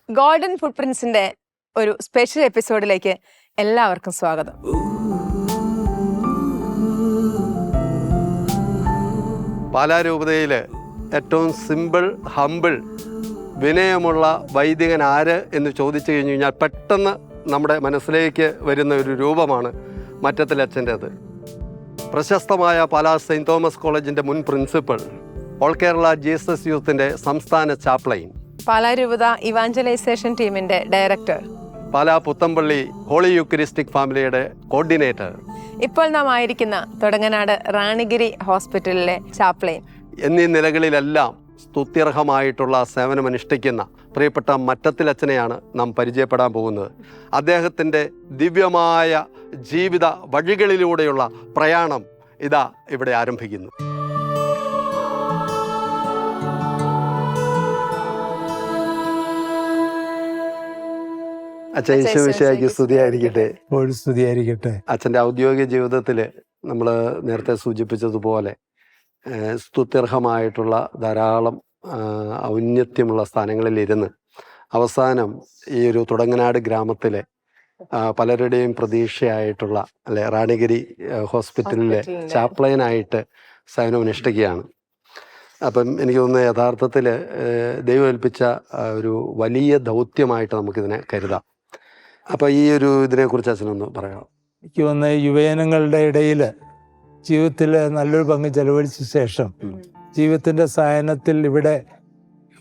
Golden ഫുട് പ്രിൻസിന്റെ ഒരു special എപ്പിസോഡിലേക്ക് എല്ലാവർക്കും സ്വാഗതം. പാലാ രൂപതയിൽ ഏറ്റവും സിമ്പിൾ, ഹമ്പിൾ, വിനയമുള്ള വൈദികൻ ആര് എന്ന് ചോദിച്ചു കഴിഞ്ഞു കഴിഞ്ഞാൽ പെട്ടെന്ന് നമ്മുടെ മനസ്സിലേക്ക് വരുന്ന ഒരു രൂപമാണ് മറ്റത്തിലച്ഛൻ്റേത്. പ്രശസ്തമായ പാലാ സെയിൻറ്റ് തോമസ് കോളേജിൻ്റെ മുൻ പ്രിൻസിപ്പൽ, ഓൾ കേരള ജീസസ് യൂത്തിൻ്റെ സംസ്ഥാന ചാപ്ലൈൻ, പാലാ രൂപത ഇവാഞ്ചലൈസേഷൻ ടീമിന്റെ director, Pala Puthampally holy Eucharistic ഫാമിലിയുടെ കോർഡിനേറ്റർ, ഇപ്പോൾ നാം ആയിരിക്കുന്ന തൊടങ്ങനാട് റാണിഗിരി ഹോസ്പിറ്റലിലെ ചാപ്ലൈൻ എന്നീ നിലകളിലെല്ലാം സ്തുത്യർഹമായിട്ടുള്ള സേവനമനുഷ്ഠിക്കുന്ന പ്രിയപ്പെട്ട മറ്റത്തിലച്ഛനെയാണ് നാം പരിചയപ്പെടാൻ പോകുന്നത്. അദ്ദേഹത്തിൻ്റെ ദിവ്യമായ ജീവിത വഴികളിലൂടെയുള്ള പ്രയാണം ഇതാ ഇവിടെ ആരംഭിക്കുന്നു. അച്ഛൻ ഈശോമിശിഹായ്ക്ക് സ്തുതിയായിരിക്കട്ടെ. സ്തുതിയായിരിക്കട്ടെ. അച്ഛൻ്റെ ഔദ്യോഗിക ജീവിതത്തിൽ നമ്മൾ നേരത്തെ സൂചിപ്പിച്ചതുപോലെ സ്തുത്യർഹമായിട്ടുള്ള ധാരാളം ഔന്നത്യമുള്ള സ്ഥാനങ്ങളിലിരുന്ന് അവസാനം ഈ ഒരു തുടങ്ങനാട് ഗ്രാമത്തിലെ പലരുടെയും പ്രതീക്ഷയായിട്ടുള്ള അല്ലെ റാണിഗിരി ഹോസ്പിറ്റലിലെ ചാപ്ലൈനായിട്ട് സേവനമനുഷ്ഠിക്കുകയാണ്. അപ്പം എനിക്ക് തോന്നുന്നത് യഥാർത്ഥത്തിൽ ദൈവം ഏൽപ്പിച്ച ഒരു വലിയ ദൗത്യമായിട്ട് നമുക്കിതിനെ കരുതാം. അപ്പം ഈ ഒരു ഇതിനെക്കുറിച്ച് അച്ഛനൊന്ന് പറയാം. എനിക്ക് തോന്നുന്നത് യുവജനങ്ങളുടെ ഇടയിൽ ജീവിതത്തിൽ നല്ലൊരു പങ്ക് ചെലവഴിച്ച ശേഷം ജീവിതത്തിൻ്റെ സായനത്തിൽ ഇവിടെ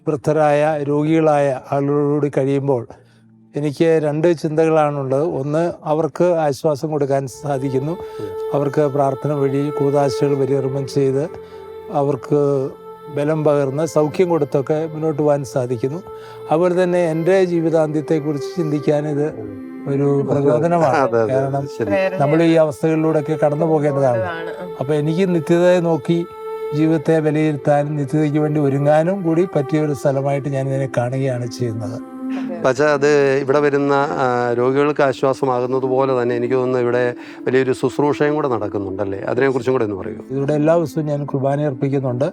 വൃദ്ധരായ രോഗികളായ ആളുകളോട് കഴിയുമ്പോൾ എനിക്ക് രണ്ട് ചിന്തകളാണുള്ളത്. ഒന്ന്, അവർക്ക് ആശ്വാസം കൊടുക്കാൻ സാധിക്കുന്നു. അവർക്ക് പ്രാർത്ഥന വഴി കൂദാശകൾ പരികർമ്മം ചെയ്ത് അവർക്ക് ബലം പകർന്ന് സൗഖ്യം കൊടുത്തൊക്കെ മുന്നോട്ട് പോകാൻ സാധിക്കുന്നു. അതുപോലെ തന്നെ എൻ്റെ ജീവിതാന്ത്യത്തെക്കുറിച്ച് ചിന്തിക്കാൻ ഇത് ഒരു പ്രചോദനമാണ്. കാരണം നമ്മൾ ഈ അവസ്ഥകളിലൂടെയൊക്കെ കടന്നു പോകേണ്ടതാണ്. അപ്പം എനിക്ക് നിത്യതയെ നോക്കി ജീവിതത്തെ വിലയിരുത്താനും നിത്യതയ്ക്ക് വേണ്ടി ഒരുങ്ങാനും കൂടി പറ്റിയ ഒരു സ്ഥലമായിട്ട് ഞാൻ ഇതിനെ കാണുകയാണ് ചെയ്യുന്നത്. പക്ഷേ അത് ഇവിടെ വരുന്ന രോഗികൾക്ക് ആശ്വാസമാകുന്നത് പോലെ തന്നെ എനിക്ക് തോന്നുന്നു ഇവിടെ വലിയൊരു ശുശ്രൂഷയും കൂടെ നടക്കുന്നുണ്ടല്ലേ? അതിനെക്കുറിച്ചും കൂടെ ഒന്ന് പറയൂ. ഇവിടെ എല്ലാ ദിവസവും ഞാൻ കുർബാന അർപ്പിക്കുന്നുണ്ട്.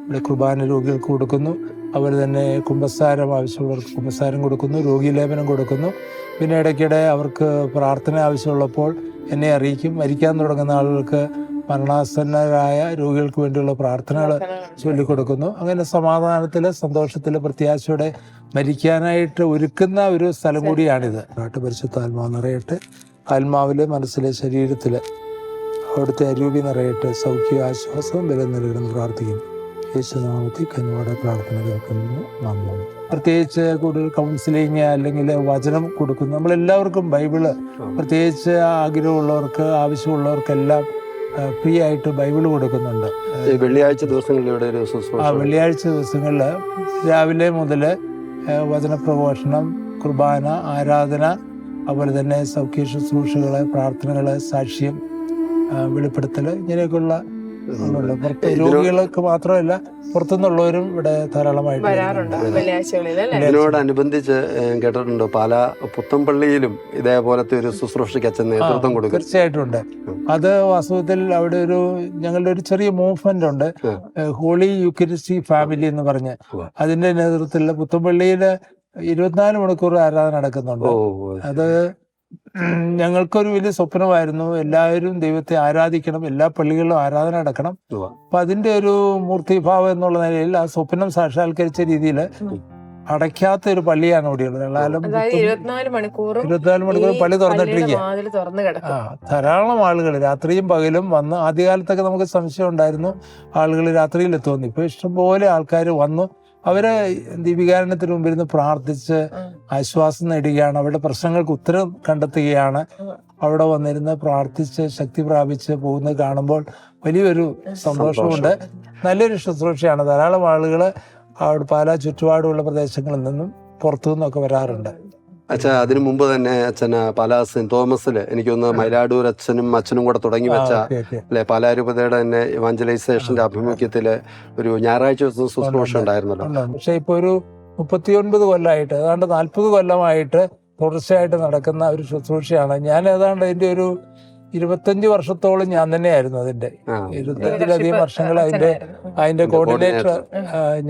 ഇവിടെ കുർബാന രോഗികൾക്ക് കൊടുക്കുന്നു. അതുപോലെ തന്നെ കുമ്പസാരം ആവശ്യമുള്ളവർക്ക് കുമ്പസാരം കൊടുക്കുന്നു, രോഗീലേപനം കൊടുക്കുന്നു. പിന്നെ ഇടയ്ക്കിടെ അവർക്ക് പ്രാർത്ഥന ആവശ്യമുള്ളപ്പോൾ എന്നെ അറിയിക്കും. മരിക്കാൻ തുടങ്ങുന്ന ആളുകൾക്ക് മരണാസന്നരായ രോഗികൾക്ക് വേണ്ടിയുള്ള പ്രാർത്ഥനകൾ ചൊല്ലിക്കൊടുക്കുന്നു. അങ്ങനെ സമാധാനത്തിൽ, സന്തോഷത്തിൽ, പ്രത്യാശയോടെ മരിക്കാനായിട്ട് ഒരുക്കുന്ന ഒരു സ്ഥലം കൂടിയാണിത്. പരിശുദ്ധ ആത്മാവ് നിറയട്ടെ. ആത്മാവിൽ, മനസ്സിലെ, ശരീരത്തിൽ അവിടുത്തെ അരൂപി നിറയട്ടെ. സൗഖ്യ, ആശ്വാസവും ബലം നൽകണമെന്ന് പ്രാർത്ഥിക്കുന്നു. യേശുനാമത്തിൽ കനിവോടെ പ്രാർത്ഥന കേൾക്കുന്നു. നന്ദി. പ്രത്യേകിച്ച് കൂടുതൽ കൗൺസിലിങ് അല്ലെങ്കിൽ വചനം കൊടുക്കുന്നു. നമ്മളെല്ലാവർക്കും ബൈബിള്, പ്രത്യേകിച്ച് ആഗ്രഹമുള്ളവർക്ക്, ആവശ്യമുള്ളവർക്കെല്ലാം ഫ്രീ ആയിട്ട് ബൈബിള് കൊടുക്കുന്നുണ്ട്. വെള്ളിയാഴ്ച ദിവസങ്ങളിൽ ഇവിടെ ഒരു ശുശ്രൂഷ. വെള്ളിയാഴ്ച ദിവസങ്ങളിൽ രാവിലെ മുതൽ വചനപ്രഘോഷണം, കുർബാന, ആരാധന, അതുപോലെ തന്നെ സൗഖ്യ ശുശ്രൂഷകള്, പ്രാർത്ഥനകള്, സാക്ഷ്യം, വെളിപ്പെടുത്തൽ, ഇങ്ങനെയൊക്കെയുള്ള രോഗികൾക്ക് മാത്രമല്ല പുറത്തുനിന്നുള്ളവരും ഇവിടെ ധാരാളമായിട്ട് വരാറുണ്ട്. ഇതിനോടനുബന്ധിച്ച് കേട്ടിട്ടുണ്ടോ പാലാ പുത്തമ്പള്ളിയിലും ഇതേപോലത്തെ ഒരു ശുശ്രൂഷയ്ക്ക് അച്ഛൻ നേതൃത്വം കൊടുക്കും? തീർച്ചയായിട്ടും ഉണ്ട്. അത് വാസ്തവത്തിൽ അവിടെ ഞങ്ങളുടെ ഒരു ചെറിയ മൂവ്മെന്റ് ഉണ്ട്, ഹോളി യൂക്രിസ്റ്റിക് ഫാമിലി എന്ന് പറഞ്ഞ്. അതിന്റെ നേതൃത്വത്തിൽ പുത്തമ്പള്ളിയിൽ 24 മണിക്കൂർ ആരാധന നടക്കുന്നുണ്ട്. അത് ഞങ്ങൾക്കൊരു വലിയ സ്വപ്നമായിരുന്നു. എല്ലാവരും ദൈവത്തെ ആരാധിക്കണം, എല്ലാ പള്ളികളിലും ആരാധന നടക്കണം. അപ്പൊ അതിന്റെ ഒരു മൂർത്തിഭാവം എന്നുള്ള നിലയിൽ ആ സ്വപ്നം സാക്ഷാത്കരിച്ച രീതിയിൽ അടയ്ക്കാത്ത ഒരു പള്ളിയാണ് ഇവിടെയുള്ളത്. 24 മണിക്കൂർ പള്ളി തുറന്നിട്ടിരിക്കുക. ധാരാളം ആളുകൾ രാത്രിയും പകലും വന്ന്, ആദ്യകാലത്തൊക്കെ നമുക്ക് സംശയം ഉണ്ടായിരുന്നു ആളുകൾ രാത്രിയിൽ എത്തുമെന്ന്. ഇപ്പൊ ഇഷ്ടംപോലെ ആൾക്കാർ വന്നു. അവര് ദീപികാരണത്തിന് മുമ്പിരുന്ന് പ്രാർത്ഥിച്ച് ആശ്വാസം നേടുകയാണ്. അവരുടെ പ്രശ്നങ്ങൾക്ക് ഉത്തരം കണ്ടെത്തുകയാണ്. അവിടെ വന്നിരുന്ന് പ്രാർത്ഥിച്ച് ശക്തി പ്രാപിച്ച് പോകുന്നത് കാണുമ്പോൾ വലിയൊരു സന്തോഷമുണ്ട്. നല്ലൊരു ശുശ്രൂഷയാണ്. ധാരാളം ആളുകൾ അവിടെ പല ചുറ്റുപാടുമുള്ള പ്രദേശങ്ങളിൽ നിന്നും പുറത്തു നിന്നൊക്കെ വരാറുണ്ട്. അച്ഛാ, അതിനു മുമ്പ് തന്നെ അച്ഛൻ പാലാ സെന്റ് തോമസില് എനിക്കൊന്ന് മൈലാടൂർ അച്ഛനും കൂടെ തുടങ്ങി വെച്ച അല്ലെ പാലാ രൂപതയുടെ തന്നെ ഇവാഞ്ചലൈസേഷന്റെ ആഭിമുഖ്യത്തില് ഒരു ഞായറാഴ്ച ശുശ്രൂഷ ഉണ്ടായിരുന്നല്ലോ. പക്ഷെ ഇപ്പൊ ഒരു 39 കൊല്ലമായിട്ട്, ഏതാണ്ട് 40 കൊല്ലമായിട്ട് തുടർച്ചയായിട്ട് നടക്കുന്ന ഒരു ശുശ്രൂഷയാണ്. ഞാൻ ഏതാണ്ട് അതിന്റെ ഒരു 25 വർഷത്തോളം ഞാൻ തന്നെയായിരുന്നു അതിന്റെ. 25-ലധികം വർഷങ്ങൾ അതിന്റെ കോർഡിനേറ്റർ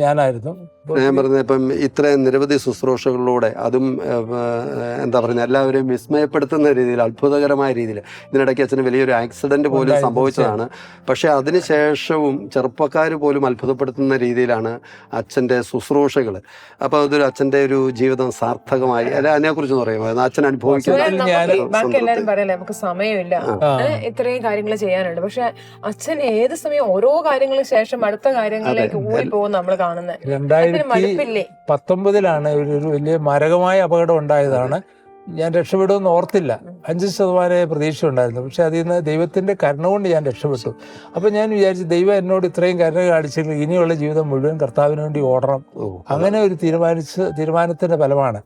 ഞാനായിരുന്നു. ഞാൻ പറഞ്ഞത് ഇപ്പം ഇത്രയും നിരവധി ശുശ്രൂഷകളിലൂടെ അതും എന്താ പറയുക എല്ലാവരെയും വിസ്മയപ്പെടുത്തുന്ന രീതിയിൽ, അത്ഭുതകരമായ രീതിയിൽ. ഇതിനിടയ്ക്ക് അച്ഛന് വലിയൊരു ആക്സിഡന്റ് പോലും സംഭവിച്ചതാണ്. പക്ഷെ അതിനുശേഷവും ചെറുപ്പക്കാർ പോലും അത്ഭുതപ്പെടുത്തുന്ന രീതിയിലാണ് അച്ഛൻ്റെ ശുശ്രൂഷകൾ. അപ്പോൾ അതൊരു അച്ഛൻ്റെ ഒരു ജീവിതം സാർത്ഥകമായി. അല്ല, അതിനെക്കുറിച്ച് പറയുമ്പോൾ അച്ഛൻ അനുഭവിക്കുന്ന ബാക്കി എല്ലാരും പറയല്ലേ നമുക്ക് സമയമില്ല, ഇത്രയും കാര്യങ്ങൾ ചെയ്യാനുണ്ട്. പക്ഷെ അച്ഛൻ ഏത് സമയം ഓരോ കാര്യങ്ങൾക്ക് ശേഷം അടുത്ത കാര്യങ്ങളിലേക്ക് ഊടി പോകും നമ്മൾ കാണുന്നത്. 2019 ഒരു വലിയ മാരകമായ അപകടം ഉണ്ടായതാണ്. ഞാൻ രക്ഷപ്പെടുമെന്ന് ഓർത്തില്ല. 5% പ്രതീക്ഷ ഉണ്ടായിരുന്നു. പക്ഷെ അതിൽ നിന്ന് ദൈവത്തിന്റെ കരുണ കൊണ്ട് ഞാൻ രക്ഷപ്പെട്ടു. അപ്പൊ ഞാൻ വിചാരിച്ചു, ദൈവം എന്നോട് ഇത്രയും കരുണ കാണിച്ചെങ്കിൽ ഇനിയുള്ള ജീവിതം മുഴുവൻ കർത്താവിന് വേണ്ടി ഓടണം. അങ്ങനെ ഒരു തീരുമാനത്തിന്റെ ഫലമാണ്.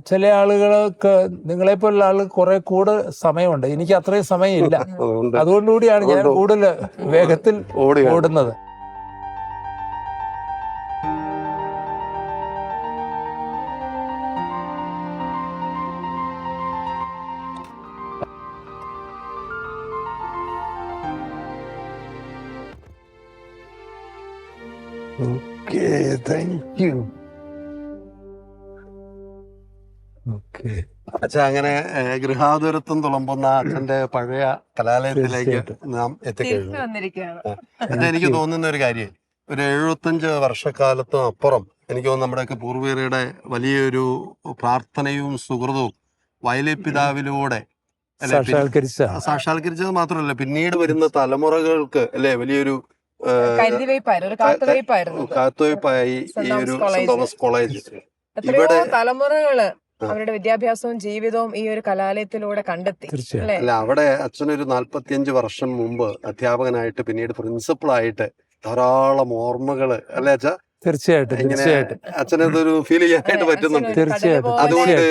ചില ആളുകൾക്ക്, നിങ്ങളെപ്പോലുള്ള ആളുകൾ കുറെ കൂടെ സമയമുണ്ട്, എനിക്ക് അത്രയും സമയമില്ല. അതുകൊണ്ടുകൂടിയാണ് ഞാൻ കൂടുതൽ വേഗത്തിൽ ഓടുന്നത്. Okay, thank you. Okay. അച്ഛാ, അങ്ങനെ ഗൃഹാതുരത്വം തുളുമ്പുന്ന അച്ഛന്റെ പഴയ കലാലയത്തിലേക്ക് നാം എത്തിക്കഴിഞ്ഞു. എനിക്ക് തോന്നുന്ന ഒരു കാര്യം, ഒരു 75 വർഷക്കാലത്തും അപ്പുറം എനിക്ക് തോന്നുന്നു നമ്മുടെയൊക്കെ പൂർവികരുടെ വലിയൊരു പ്രാർത്ഥനയും സുഹൃതവും വയലിൽ പിതാവിലൂടെ സാക്ഷാത്കരിച്ചത് മാത്രമല്ല, പിന്നീട് വരുന്ന തലമുറകൾക്ക് അല്ലെ വലിയൊരു കാത്തുവയ്പായി ഈ ഒരു സെന്റ് തോമസ് കോളേജ്. ഇവിടെ തലമുറകള് അവരുടെ വിദ്യാഭ്യാസവും ജീവിതവും ഈ ഒരു കലാലയത്തിലൂടെ കണ്ടെത്തി. അല്ല, അവിടെ അച്ഛനൊരു 45 വർഷം മുമ്പ് അധ്യാപകനായിട്ട് പിന്നീട് പ്രിൻസിപ്പളായിട്ട് ധാരാളം ഓർമ്മകള് അല്ലേ അച്ഛാ? തീർച്ചയായിട്ടും അച്ഛനതൊരു ഫീൽ ചെയ്യാനായിട്ട് പറ്റുന്നുണ്ട്. തീർച്ചയായിട്ടും അതുകൊണ്ട്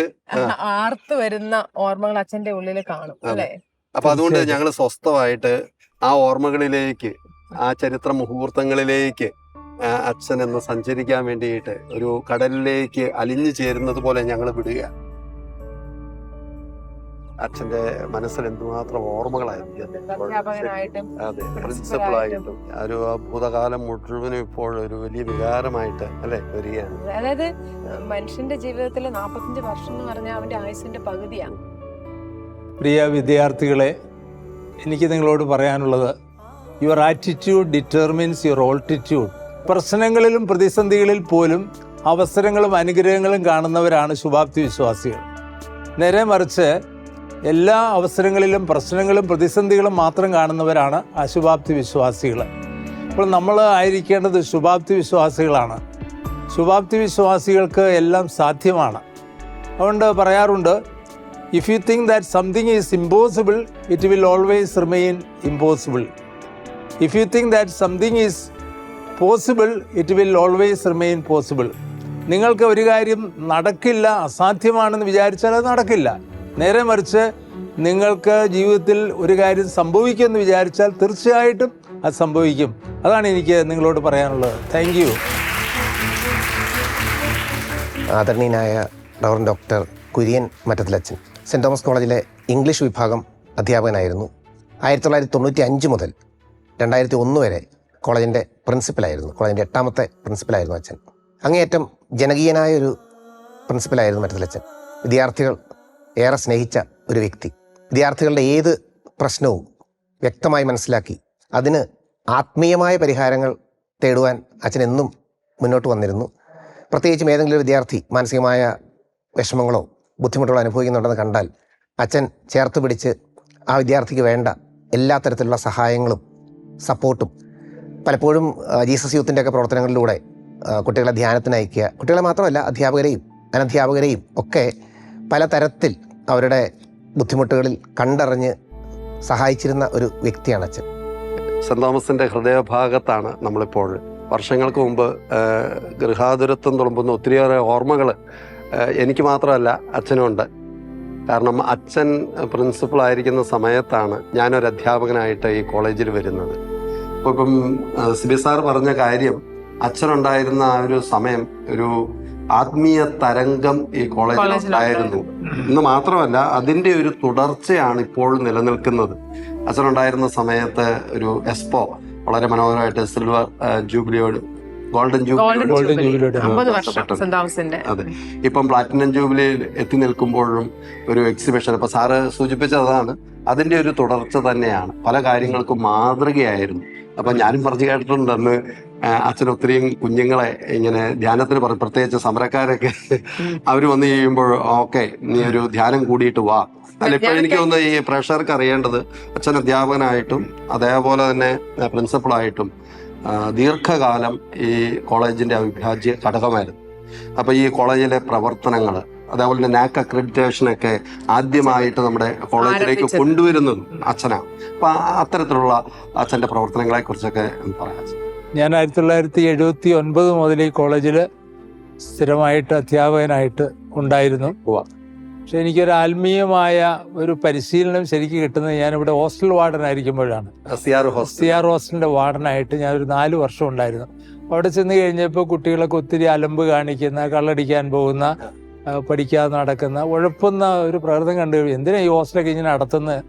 ആർത്ത് വരുന്ന ഓർമ്മകൾ അച്ഛന്റെ ഉള്ളിൽ കാണും അല്ലേ? അപ്പൊ അതുകൊണ്ട് ഞങ്ങൾ സ്വസ്ഥമായിട്ട് ആ ഓർമ്മകളിലേക്ക്, ആ ചരിത്ര മുഹൂർത്തങ്ങളിലേക്ക് അച്ഛൻ എന്ന് സഞ്ചരിക്കാൻ വേണ്ടിയിട്ട് ഒരു കടലിലേക്ക് അലിഞ്ഞു ചേരുന്നത് പോലെ ഞങ്ങൾ വിടുക. അച്ഛന്റെ മനസ്സിൽ എന്തുമാത്രം ഓർമ്മകളായിരിക്കും. അതെ, പ്രിൻസിപ്പളായിട്ടും ഒരു ഭൂതകാലം മുഴുവനും ഇപ്പോൾ ഒരു വലിയ വികാരമായിട്ട് അല്ലെ വരികയാണ്. അതായത് മനുഷ്യന്റെ ജീവിതത്തിൽ 45 വർഷം എന്ന് പറഞ്ഞാൽ അവന്റെ ആയുസിന്റെ പകുതിയാണ്. പ്രിയ വിദ്യാർത്ഥികളെ, എനിക്ക് നിങ്ങളോട് പറയാനുള്ളത്, your attitude determines your altitude. പ്രശ്നങ്ങളിലും പ്രതിസന്ധികളിൽ പോലും അവസരങ്ങളും അനുഗ്രഹങ്ങളും കാണുന്നവരാണ് ശുഭാപ്തി വിശ്വാസികൾ. നേരെ മറിച്ച് എല്ലാ അവസരങ്ങളിലും പ്രശ്നങ്ങളും പ്രതിസന്ധികളും മാത്രം കാണുന്നവരാണ് അശുഭാപ്തി വിശ്വാസികൾ. അപ്പോൾ നമ്മൾ ആയിരിക്കേണ്ടത് ശുഭാപ്തി വിശ്വാസികളാണ്. ശുഭാപ്തി വിശ്വാസികൾക്ക് എല്ലാം സാധ്യമാണ്. അതുകൊണ്ട് പറയാറുണ്ട്, if you think that something is impossible, it will always remain impossible. If you think that something is possible, it will always remain possible. നിങ്ങൾക്ക് ഒരു കാര്യം നടക്കില്ല, അസാധ്യമാണെന്ന് വിചാരിച്ചാൽ അത് നടക്കില്ല. നേരെ മറിച്ച് നിങ്ങൾക്ക് ജീവിതത്തിൽ ഒരു കാര്യം സംഭവിക്കുമെന്ന് വിചാരിച്ചാൽ തീർച്ചയായിട്ടും അത് സംഭവിക്കും. അതാണ് എനിക്ക് നിങ്ങളോട് പറയാനുള്ളത്. Thank you. ആദരണീയനായ റവറൻഡ് ഡോക്ടർ കുര്യൻ മറ്റത്തിലച്ചൻ സെൻറ് തോമസ് കോളേജിലെ ഇംഗ്ലീഷ് വിഭാഗം അധ്യാപകനായിരുന്നു. 1995 മുതൽ 2001 വരെ കോളേജിൻ്റെ പ്രിൻസിപ്പലായിരുന്നു. കോളേജിൻ്റെ 8ാമത്തെ പ്രിൻസിപ്പലായിരുന്നു അച്ഛൻ. അങ്ങേയറ്റം ജനകീയനായൊരു പ്രിൻസിപ്പലായിരുന്നു മറ്റത്തിലച്ചൻ. വിദ്യാർത്ഥികൾ ഏറെ സ്നേഹിച്ച ഒരു വ്യക്തി. വിദ്യാർത്ഥികളുടെ ഏത് പ്രശ്നവും വ്യക്തമായി മനസ്സിലാക്കി അതിന് ആത്മീയമായ പരിഹാരങ്ങൾ തേടുവാൻ അച്ഛൻ എന്നും മുന്നോട്ട് വന്നിരുന്നു. പ്രത്യേകിച്ചും ഏതെങ്കിലും ഒരു വിദ്യാർത്ഥി മാനസികമായ വിഷമങ്ങളോ ബുദ്ധിമുട്ടുകളോ അനുഭവിക്കുന്നുണ്ടെന്ന് കണ്ടാൽ അച്ഛൻ ചേർത്ത് പിടിച്ച് ആ വിദ്യാർത്ഥിക്ക് വേണ്ട എല്ലാ തരത്തിലുള്ള സഹായങ്ങളും സപ്പോർട്ടും, പലപ്പോഴും ജീസസ് യൂത്തിൻ്റെയൊക്കെ പ്രവർത്തനങ്ങളിലൂടെ കുട്ടികളെ ധ്യാനത്തിന് അയക്കുക, കുട്ടികളെ മാത്രമല്ല അധ്യാപകരെയും അനധ്യാപകരെയും ഒക്കെ പലതരത്തിൽ അവരുടെ ബുദ്ധിമുട്ടുകളിൽ കണ്ടറിഞ്ഞ് സഹായിച്ചിരുന്ന ഒരു വ്യക്തിയാണ് അച്ഛൻ. സെന്റ് തോമസിന്റെ ഹൃദയഭാഗത്താണ് നമ്മളിപ്പോൾ. വർഷങ്ങൾക്ക് മുമ്പ് ഗൃഹാതുരത്വം തുളുമ്പുന്ന ഒത്തിരിയേറെ ഓർമ്മകൾ എനിക്ക് മാത്രമല്ല അച്ഛനുണ്ട്. കാരണം അച്ഛൻ പ്രിൻസിപ്പളായിരിക്കുന്ന സമയത്താണ് ഞാനൊരു അധ്യാപകനായിട്ട് ഈ കോളേജിൽ വരുന്നത്. ഇപ്പം സിബി സാർ പറഞ്ഞ കാര്യം, അച്ഛനുണ്ടായിരുന്ന ആ ഒരു സമയം ഒരു ആത്മീയ തരംഗം ഈ കോളേജിലുണ്ടായിരുന്നു എന്ന് മാത്രമല്ല അതിൻ്റെ ഒരു തുടർച്ചയാണ് ഇപ്പോൾ നിലനിൽക്കുന്നത്. അച്ഛനുണ്ടായിരുന്ന സമയത്ത് ഒരു എക്സ്പോ വളരെ മനോഹരമായിട്ട് സിൽവർ ജൂബിലിയോട് ഗോൾഡൻ ഗോൾഡൻ ജൂബിലി ജൂബിലി 50 വർഷം സെന്റ് തോമസിന്റെ. അതെ, ഇപ്പം പ്ലാറ്റിനം ജൂബിലിയിൽ എത്തി നിൽക്കുമ്പോഴും ഒരു എക്സിബിഷൻ, അപ്പൊ സാറ് സൂചിപ്പിച്ചതാണ്, അതിന്റെ ഒരു തുടർച്ച തന്നെയാണ്. പല കാര്യങ്ങൾക്കും മാതൃകയായിരുന്നു. അപ്പൊ ഞാനും പറഞ്ഞു കേട്ടിട്ടുണ്ട് അന്ന് അച്ഛൻ ഒത്തിരിയും കുഞ്ഞുങ്ങളെ ഇങ്ങനെ ധ്യാനത്തിന് പ്രത്യേകിച്ച് സമരക്കാരൊക്കെ അവര് വന്ന് കഴിയുമ്പോൾ ഓക്കെ നീ ഒരു ധ്യാനം കൂടിയിട്ട് വാ. അല്ല, ഇപ്പൊ എനിക്ക് തോന്നുന്നു ഈ പ്രേക്ഷകർക്ക് അറിയേണ്ടത് അച്ഛൻ അധ്യാപകനായിട്ടും അതേപോലെ തന്നെ പ്രിൻസിപ്പളായിട്ടും ദീർഘകാലം ഈ കോളേജിന്റെ അവിഭാജ്യ ഘടകമായിരുന്നു. അപ്പൊ ഈ കോളേജിലെ പ്രവർത്തനങ്ങൾ, അതേപോലെ തന്നെ നാക് അക്രഡിറ്റേഷനൊക്കെ ആദ്യമായിട്ട് നമ്മുടെ കോളേജിലേക്ക് കൊണ്ടുവരുന്നതും അച്ഛനാണ്. അപ്പൊ അത്തരത്തിലുള്ള അച്ഛന്റെ പ്രവർത്തനങ്ങളെ കുറിച്ചൊക്കെ പറയാം. ഞാൻ 1979 മുതൽ ഈ കോളേജിൽ സ്ഥിരമായിട്ട് അധ്യാപകനായിട്ട് ഉണ്ടായിരുന്നു. പക്ഷെ എനിക്കൊരു ആത്മീയമായ ഒരു പരിശീലനം ശരിക്കും കിട്ടുന്നത് ഞാനിവിടെ ഹോസ്റ്റൽ വാർഡനായിരിക്കുമ്പോഴാണ്. SCR ഹോസ്റ്റലിന്റെ വാർഡനായിട്ട് ഞാനൊരു 4 വർഷം ഉണ്ടായിരുന്നു. അവിടെ ചെന്ന് കഴിഞ്ഞപ്പോൾ കുട്ടികളൊക്കെ ഒത്തിരി അലമ്പ് കാണിക്കുന്ന, കള്ളടിക്കാൻ പോകുന്ന, പഠിക്കാതെ നടക്കുന്ന, ഉഴപ്പുന്ന ഒരു പ്രകൃതം കണ്ടു കഴിയും. എന്തിനാ ഈ ഹോസ്റ്റലൊക്കെ ഇങ്ങനെ നടത്തുന്നത്,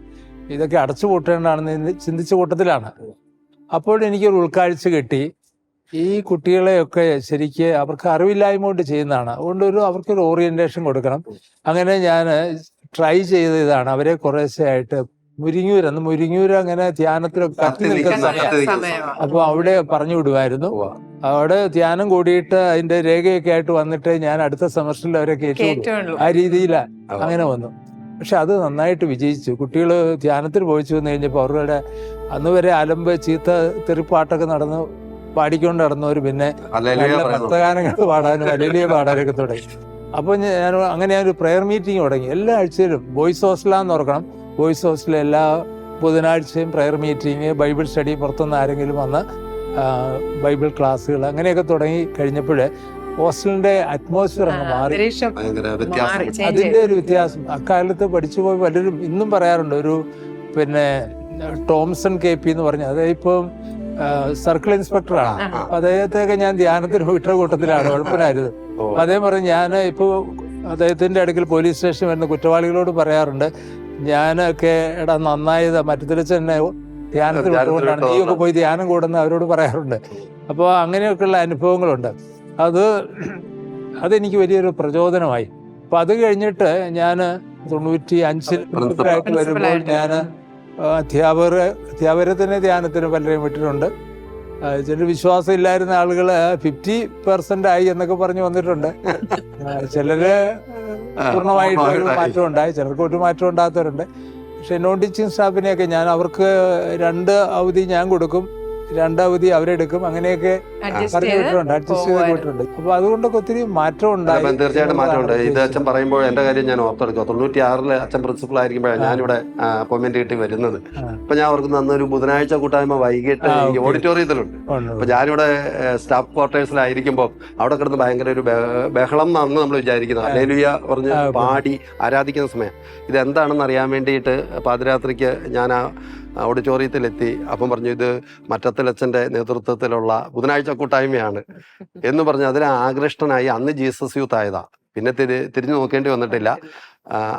ഇതൊക്കെ അടച്ചു പൂട്ടേണ്ടതാണെന്ന് ചിന്തിച്ച കൂട്ടത്തിലാണ്. അപ്പോൾ എനിക്കൊരു ഉൾക്കാഴ്ച കിട്ടി, ഈ കുട്ടികളെയൊക്കെ ശരിക്ക് അവർക്ക് അറിവില്ലായ്മ കൊണ്ട് ചെയ്യുന്നതാണ്. അതുകൊണ്ട് അവർക്കൊരു ഓറിയന്റേഷൻ കൊടുക്കണം. അങ്ങനെ ഞാൻ ട്രൈ ചെയ്ത ഇതാണ്, അവരെ കുറേശ്ശെ ആയിട്ട് മുരിങ്ങൂര് അങ്ങനെ ധ്യാനത്തിലൊക്കെ കത്തി നിൽക്കുന്ന സമയം. അപ്പോൾ അവിടെ പറഞ്ഞു വിടുമായിരുന്നു. അവിടെ ധ്യാനം കൂടിയിട്ട് അതിന്റെ രേഖയൊക്കെ ആയിട്ട് വന്നിട്ട് ഞാൻ അടുത്ത സെമസ്റ്ററിൽ അവരെ കയറ്റുള്ളൂ. ആ രീതിയിലാണ് അങ്ങനെ വന്നു. പക്ഷെ അത് നന്നായിട്ട് വിജയിച്ചു. കുട്ടികൾ ധ്യാനത്തിൽ പോയിച്ചു വന്നു കഴിഞ്ഞപ്പോൾ അവരുടെ അന്ന് വരെ അലമ്പ്, ചീത്ത, തെറിപ്പാട്ടൊക്കെ നടന്ന് പാടിക്കൊണ്ട് നടന്നവർ പിന്നെ നല്ല ഭക്തഗാനങ്ങൾ പാടാനും ഹല്ലേലൂയ പാടാനൊക്കെ തുടങ്ങി. അപ്പോൾ ഞാനൊരു പ്രെയർ മീറ്റിംഗ് തുടങ്ങി. എല്ലാ ആഴ്ചയിലും ബോയ്സ് ഹോസ്റ്റലാന്ന് ഓർക്കണം, ബോയ്സ് ഹോസ്റ്റലിൽ എല്ലാ ബുധനാഴ്ചയും പ്രെയർ മീറ്റിംഗ്, ബൈബിൾ സ്റ്റഡി, പുറത്തുനിന്ന് ആരെങ്കിലും വന്ന് ബൈബിൾ ക്ലാസ്സുകൾ അങ്ങനെയൊക്കെ തുടങ്ങി കഴിഞ്ഞപ്പോൾ ഹോസ്റ്റലിന്റെ അറ്റ്മോസ്ഫിയർ അങ്ങ് മാറി. അതിന്റെ ഒരു വ്യത്യാസം അക്കാലത്ത് പഠിച്ചു പോയി പലരും ഇന്നും പറയാറുണ്ട്. ഒരു ടോംസൺ KP എന്ന് പറഞ്ഞ, അതായത് ഇപ്പം സർക്കിൾ ഇൻസ്പെക്ടറാണ്. അദ്ദേഹത്തെയൊക്കെ ഞാൻ ധ്യാനത്തിന് വിട്ട കൂട്ടത്തിലാണ്, കുഴപ്പമില്ലായിരുന്നു. അദ്ദേഹം പറഞ്ഞു, ഞാൻ ഇപ്പോൾ അദ്ദേഹത്തിന്റെ അടുക്കൽ പോലീസ് സ്റ്റേഷൻ വരുന്ന കുറ്റവാളികളോട് പറയാറുണ്ട്, ഞാനൊക്കെ നന്നായത് മറ്റത്തിലച്ചെന്നെ ധ്യാനത്തിൽ വിട്ടുകൊണ്ടാണ്, നീയൊക്കെ പോയി ധ്യാനം കൂടുന്ന അവരോട് പറയാറുണ്ട്. അപ്പോൾ അങ്ങനെയൊക്കെയുള്ള അനുഭവങ്ങളുണ്ട്. അതെനിക്ക് വലിയൊരു പ്രചോദനമായി. അപ്പൊ അത് കഴിഞ്ഞിട്ട് ഞാൻ 95 പ്രിൻസിപ്പലായിട്ട് വരുമ്പോൾ ഞാൻ അധ്യാപകരെ തന്നെ ധ്യാനത്തിന് പലരെയും വിട്ടിട്ടുണ്ട്. ചില വിശ്വാസം ഇല്ലായിരുന്ന ആളുകൾ 50% ആയി എന്നൊക്കെ പറഞ്ഞു വന്നിട്ടുണ്ട്. ചിലര് പൂർണ്ണമായിട്ട് ഒരു മാറ്റം ഉണ്ടായി, ചിലർക്ക് ഒരു മാറ്റം ഉണ്ടാകാത്തവരുണ്ട്. പക്ഷെ നോൺ ടീച്ചിങ് സ്റ്റാഫിനെയൊക്കെ ഞാൻ അവർക്ക് 2 അവധി ഞാൻ കൊടുക്കും, 2 അവധി അവരെടുക്കും, അങ്ങനെയൊക്കെ പറഞ്ഞു വിട്ടിട്ടുണ്ട്, അഡ്ജസ്റ്റ് ചെയ്ത് വിട്ടിട്ടുണ്ട്. അപ്പൊ അതുകൊണ്ടൊക്കെ ഒത്തിരി മാറ്റം ഉണ്ടായി. തീർച്ചയായിട്ടും മാറ്റമുണ്ട്. ഇത് അച്ഛൻ പറയുമ്പോൾ എന്റെ കാര്യം ഞാൻ ഓർത്തെടുക്കുക. 96 അച്ഛൻ പ്രിൻസിപ്പൾ ആയിരിക്കുമ്പോഴാണ് ഞാനിവിടെ അപ്പോയിന്റ്മെന്റ് കിട്ടി വരുന്നത്. അപ്പൊ ഞാൻ ഓർക്കുന്ന അന്നൊരു ബുധനാഴ്ച കൂട്ടായ്മ വൈകിട്ട് ഓഡിറ്റോറിയത്തിലുണ്ട്. അപ്പൊ ഞാനിവിടെ സ്റ്റാഫ് ക്വാർട്ടേഴ്സിലായിരിക്കുമ്പോൾ അവിടെ കിടന്ന് ഭയങ്കര ഒരു ബഹളം എന്നാണ് നമ്മൾ വിചാരിക്കുന്നത്. ഹല്ലേലൂയ പറഞ്ഞ് പാടി ആരാധിക്കുന്ന സമയം. ഇതെന്താണെന്ന് അറിയാൻ വേണ്ടിയിട്ട് പാതിരാത്രിക്ക് ഞാൻ ഓഡിറ്റോറിയത്തിലെത്തി. അപ്പം പറഞ്ഞു, ഇത് മറ്റത്തിലച്ഛൻ്റെ നേതൃത്വത്തിലുള്ള ബുധനാഴ്ച കൂട്ടായ്മയാണ് എന്ന് പറഞ്ഞ് അതിന് ആകൃഷ്ടനായി അന്ന് ജീസസ് യൂത്ത് ആയതാ. പിന്നെ തിരിഞ്ഞു നോക്കേണ്ടി വന്നിട്ടില്ല.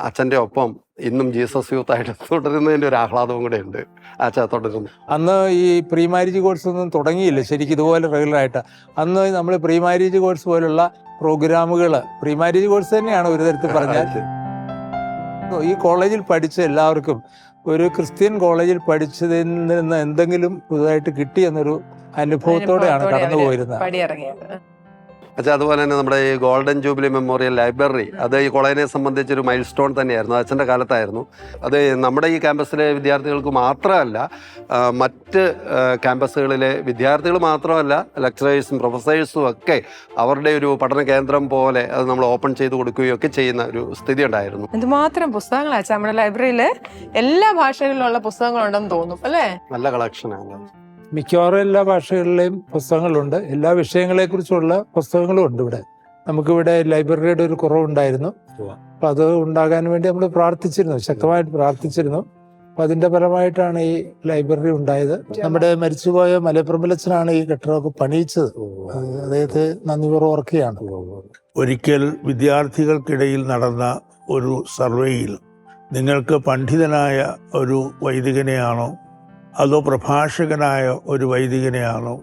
അച്ഛൻ്റെ ഒപ്പം ഇന്നും ജീസസ് യൂത്ത് ആയിട്ട് തുടരുന്നതിൻ്റെ ഒരു ആഹ്ലാദവും കൂടെ ഉണ്ട്. അച്ഛൻ തുടരുന്നു. അന്ന് ഈ പ്രീ മാരേജ് കോഴ്സ് ഒന്നും തുടങ്ങിയില്ല ശരിക്കും ഇതുപോലെ റെഗുലറായിട്ട്. അന്ന് നമ്മൾ പ്രീ മാരേജ് കോഴ്സ് പോലുള്ള പ്രോഗ്രാമുകൾ, പ്രീ മാരേജ് കോഴ്സ് തന്നെയാണ് ഒരു തരത്തിൽ പറഞ്ഞാൽ. ഈ കോളേജിൽ പഠിച്ച എല്ലാവർക്കും ഒരു ക്രിസ്ത്യൻ കോളേജിൽ പഠിച്ചതിൽ നിന്ന് എന്തെങ്കിലും പുതുതായിട്ട് കിട്ടി എന്നൊരു അനുഭവത്തോടെയാണ് കടന്നു പോയിരുന്നത്. അച്ഛാ, അതുപോലെ തന്നെ നമ്മുടെ ഈ ഗോൾഡൻ ജൂബിലി മെമ്മോറിയൽ ലൈബ്രറി, അത് ഈ കോളേജിനെ സംബന്ധിച്ചൊരു മൈൽ സ്റ്റോൺ തന്നെയായിരുന്നു. അച്ഛൻ്റെ കാലത്തായിരുന്നു. അത് നമ്മുടെ ഈ ക്യാമ്പസിലെ വിദ്യാർത്ഥികൾക്ക് മാത്രമല്ല, മറ്റ് ക്യാമ്പസുകളിലെ വിദ്യാർത്ഥികൾ മാത്രമല്ല, ലെക്ചറേഴ്സും പ്രൊഫസേഴ്സും ഒക്കെ അവരുടെ ഒരു പഠന കേന്ദ്രം പോലെ അത് നമ്മൾ ഓപ്പൺ ചെയ്ത് കൊടുക്കുകയും ഒക്കെ ചെയ്യുന്ന ഒരു സ്ഥിതി ഉണ്ടായിരുന്നു. എന്തുമാത്രം പുസ്തകങ്ങളാ നമ്മുടെ ലൈബ്രറിയില്, എല്ലാ ഭാഷകളിലുള്ള പുസ്തകങ്ങളുണ്ടെന്ന് തോന്നും അല്ലേ? നല്ല കളക്ഷനാണ്. മിക്കവാറും എല്ലാ ഭാഷകളിലെയും പുസ്തകങ്ങളുണ്ട്. എല്ലാ വിഷയങ്ങളെക്കുറിച്ചുള്ള പുസ്തകങ്ങളും ഉണ്ട് ഇവിടെ. നമുക്കിവിടെ ലൈബ്രറിയുടെ ഒരു കുറവുണ്ടായിരുന്നു. അപ്പം അത് ഉണ്ടാകാൻ വേണ്ടി നമ്മൾ പ്രാർത്ഥിച്ചിരുന്നു, ശക്തമായിട്ട് പ്രാർത്ഥിച്ചിരുന്നു. അപ്പം അതിൻ്റെ ഫലമായിട്ടാണ് ഈ ലൈബ്രറി ഉണ്ടായത്. നമ്മുടെ മരിച്ചുപോയ മലപ്രബലച്ചനാണ് ഈ കെട്ടിടമൊക്കെ പണിയിച്ചത്. അദ്ദേഹത്തെ നന്ദിപൂർവ്വം ഓർക്കുകയാണ്. ഒരിക്കൽ വിദ്യാർത്ഥികൾക്കിടയിൽ നടന്ന ഒരു സർവേയിൽ നിങ്ങൾക്ക് പണ്ഡിതനായ ഒരു വൈദികനെയാണോ അതോ പ്രഭാഷകനായ ഒരു വൈദികനെയാണോ